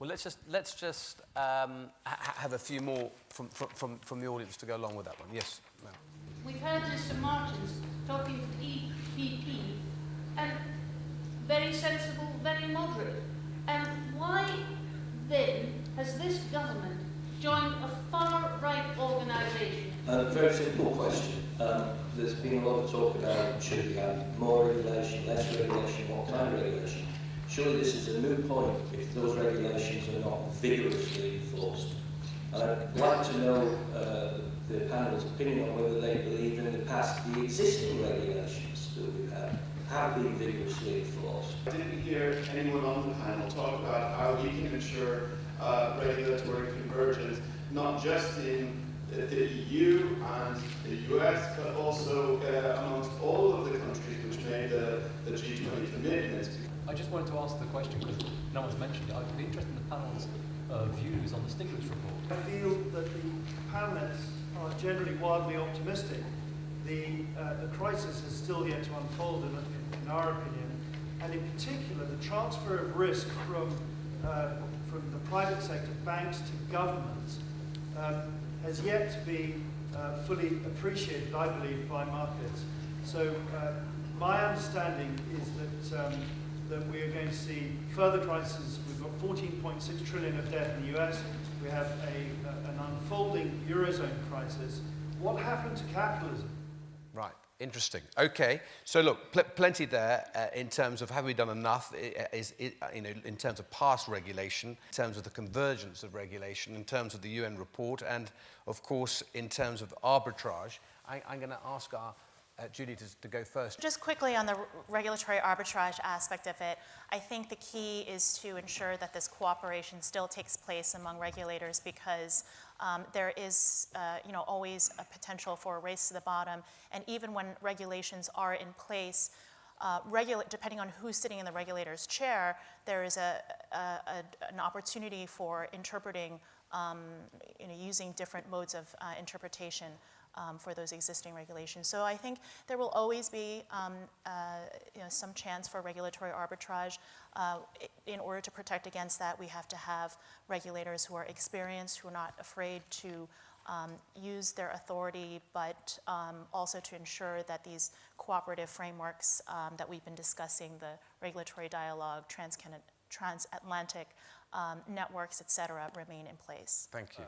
Well, let's just have a few more from the audience to go along with that one. Yes. No. We've heard Mr. Martins talking to EPP, and very sensible, very moderate. And why then has this government joined a far-right organisation? Very simple question. There's been a lot of talk about should we have more regulation, less regulation, what kind of regulation. Surely this is a moot point if those regulations are not vigorously enforced. I'd like to know the panel's opinion on whether they believe in the past the existing regulations that we've had have been vigorously enforced. I didn't hear anyone on the panel talk about how we can ensure regulatory convergence, not just in the EU and the US, but also amongst all of the countries which made the G20 commitments. I just wanted to ask the question because no one's mentioned it. I'd be interested in the panel's views on the Stiglitz report. I feel that the panelists are generally wildly optimistic. The crisis is still yet to unfold, in our opinion, and in particular, the transfer of risk from the private sector, banks to governments, has yet to be fully appreciated, I believe, by markets. So my understanding is that we are going to see further crises. We've got 14.6 trillion of debt in the US. We have an unfolding Eurozone crisis. What happened to capitalism? Right. Interesting. Okay. So look, plenty there in terms of have we done enough? In terms of past regulation, in terms of the convergence of regulation, in terms of the UN report, and of course in terms of arbitrage. I'm going to ask our Judy to go first. Just quickly on the regulatory arbitrage aspect of it, I think the key is to ensure that this cooperation still takes place among regulators because there is always a potential for a race to the bottom, and even when regulations are in place, depending on who's sitting in the regulator's chair, there is an opportunity for interpreting, using different modes of interpretation for those existing regulations. So I think there will always be some chance for regulatory arbitrage. In order to protect against that, we have to have regulators who are experienced, who are not afraid to use their authority, but also to ensure that these cooperative frameworks that we've been discussing, the regulatory dialogue, transatlantic networks, etc., remain in place. Thank you.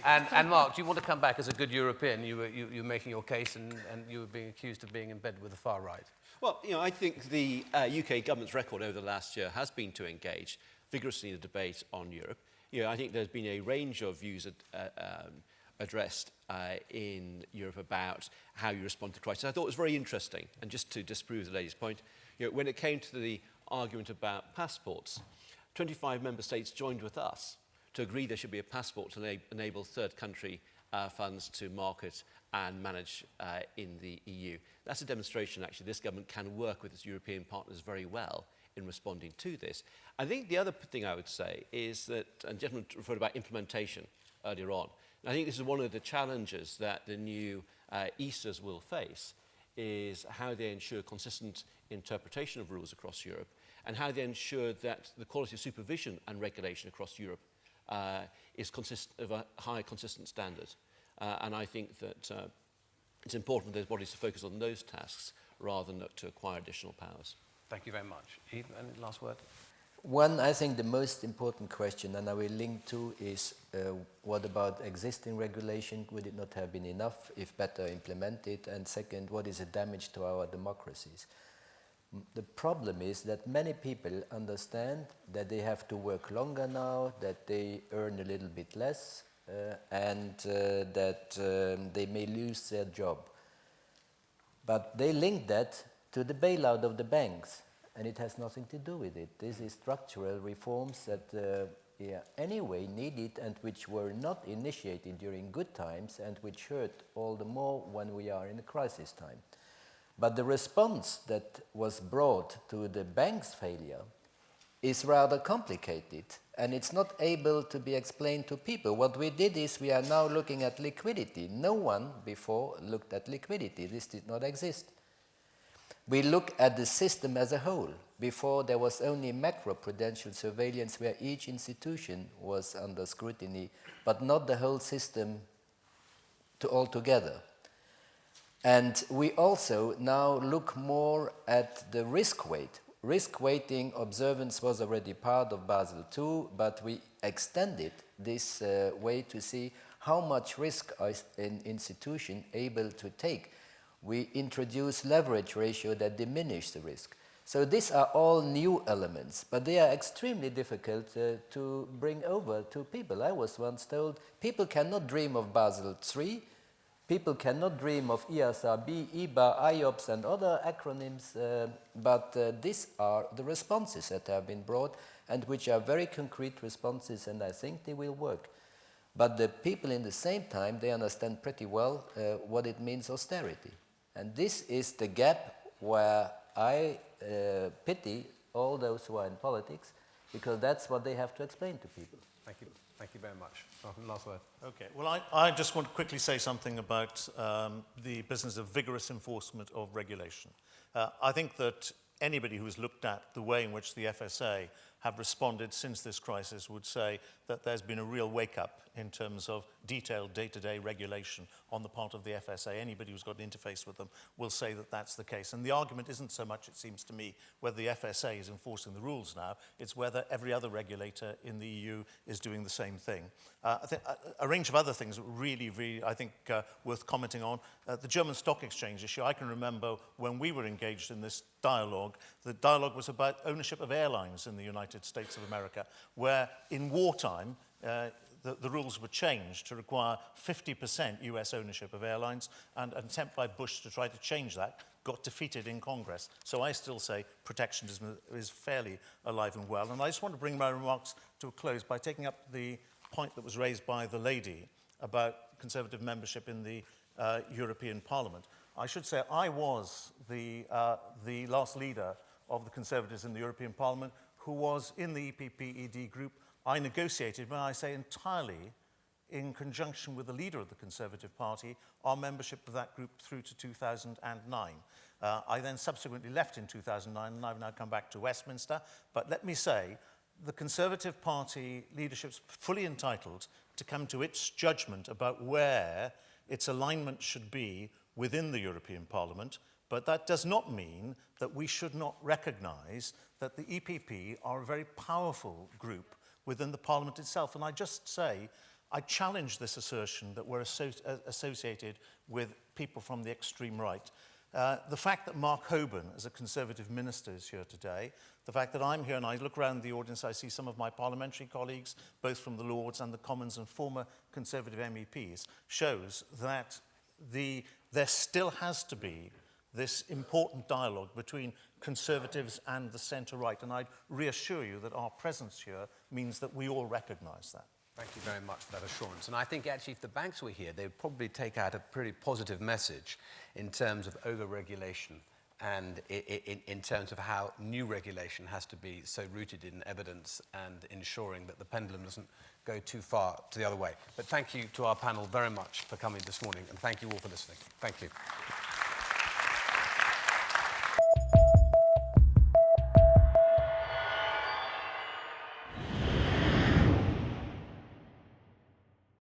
And Mark, do you want to come back as a good European? You were making your case, and you were being accused of being in bed with the far right. Well, I think the UK government's record over the last year has been to engage vigorously in the debate on Europe. I think there's been a range of views addressed in Europe about how you respond to crisis. I thought it was very interesting, and just to disprove the lady's point, when it came to the argument about passports, 25 member states joined with us to agree there should be a passport to enable third country funds to market and manage in the EU. That's a demonstration, actually, this government can work with its European partners very well in responding to this. I think the other thing I would say is that, and gentlemen referred about implementation earlier on, and I think this is one of the challenges that the new ESAs will face, is how they ensure consistent interpretation of rules across Europe, and how they ensure that the quality of supervision and regulation across Europe is of a high, consistent standard. And I think that it's important for those bodies to focus on those tasks rather than look to acquire additional powers. Thank you very much. Eve, any last word? One, I think the most important question, and I will link to, is what about existing regulation? Would it not have been enough if better implemented? And second, what is the damage to our democracies? The problem is that many people understand that they have to work longer now, that they earn a little bit less, and that they may lose their job. But they link that to the bailout of the banks, and it has nothing to do with it. This is structural reforms that anyway needed and which were not initiated during good times and which hurt all the more when we are in a crisis time. But the response that was brought to the bank's failure is rather complicated, and it's not able to be explained to people. What we did is we are now looking at liquidity. No one before looked at liquidity. This did not exist. We look at the system as a whole. Before, there was only macro-prudential surveillance where each institution was under scrutiny, but not the whole system altogether. And we also now look more at the risk weight. Risk weighting observance was already part of Basel II, but we extended this way to see how much risk is an institution able to take. We introduce leverage ratio that diminish the risk. So these are all new elements, but they are extremely difficult to bring over to people. I was once told people cannot dream of Basel III, people cannot dream of ESRB, EBA, IOPS and other acronyms, but these are the responses that have been brought and which are very concrete responses, and I think they will work. But the people in the same time, they understand pretty well what it means austerity. And this is the gap where I pity all those who are in politics, because that's what they have to explain to people. Thank you. Thank you very much. Last word. Okay, well, I just want to quickly say something about the business of vigorous enforcement of regulation. I think that anybody who's looked at the way in which the FSA have responded since this crisis would say that there's been a real wake-up in terms of detailed day-to-day regulation on the part of the FSA. Anybody who's got an interface with them will say that that's the case. And the argument isn't so much, it seems to me, whether the FSA is enforcing the rules now, it's whether every other regulator in the EU is doing the same thing. I think a range of other things really, I think, worth commenting on. The German Stock Exchange issue, I can remember when we were engaged in this dialogue, the dialogue was about ownership of airlines in the United States of America, where in wartime, the rules were changed to require 50% US ownership of airlines, and an attempt by Bush to try to change that got defeated in Congress. So I still say protectionism is fairly alive and well. And I just want to bring my remarks to a close by taking up the point that was raised by the lady about Conservative membership in the European Parliament. I should say I was the last leader of the Conservatives in the European Parliament who was in the EPP-ED group. I negotiated, when I say entirely, in conjunction with the leader of the Conservative Party, our membership of that group through to 2009. I then subsequently left in 2009, and I've now come back to Westminster. But let me say, the Conservative Party leadership is fully entitled to come to its judgment about where its alignment should be within the European Parliament, but that does not mean that we should not recognise that the EPP are a very powerful group within the Parliament itself. And I just say, I challenge this assertion that we're associated with people from the extreme right. The fact that Mark Hoban, as a Conservative minister, is here today, the fact that I'm here and I look around the audience, I see some of my parliamentary colleagues, both from the Lords and the Commons and former Conservative MEPs, shows that there still has to be this important dialogue between Conservatives and the centre-right. And I'd reassure you that our presence here means that we all recognise that. Thank you very much for that assurance. And I think actually if the banks were here, they would probably take out a pretty positive message in terms of over-regulation and in terms of how new regulation has to be so rooted in evidence and ensuring that the pendulum doesn't go too far to the other way. But thank you to our panel very much for coming this morning, and thank you all for listening. Thank you.